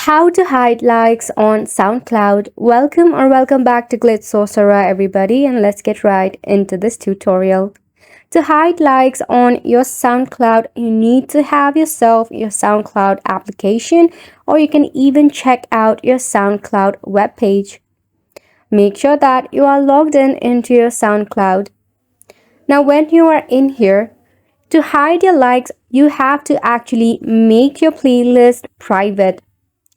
How to hide likes on SoundCloud. Welcome back to Glitz Sorcerer everybody, and let's get right into this tutorial. To hide likes on your SoundCloud, you need to have yourself your SoundCloud application, or you can even check out your SoundCloud webpage. Make sure that you are logged into your SoundCloud. Now when you are in here, to hide your likes, you have to actually make your playlist private.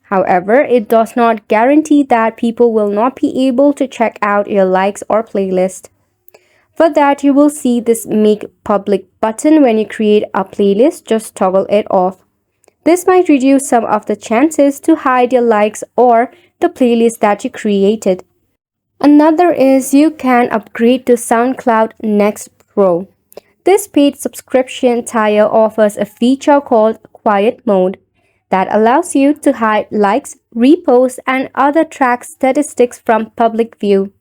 However, it does not guarantee that people will not be able to check out your likes or playlist. For that, you will see this Make Public button when you create a playlist. Just toggle it off. This might reduce some of the chances to hide your likes or the playlist that you created. Another is you can upgrade to SoundCloud Next Pro. This paid subscription tier offers a feature called Quiet Mode that allows you to hide likes, reposts, and other track statistics from public view.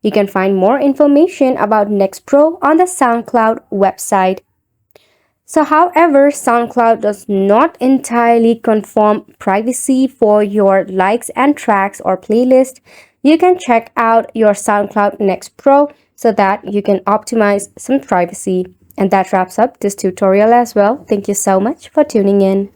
You can find more information about Next Pro on the SoundCloud website. However, SoundCloud does not entirely confirm privacy for your likes and tracks or playlist. You can check out your SoundCloud Next Pro so that you can optimize some privacy. And that wraps up this tutorial as well. Thank you so much for tuning in.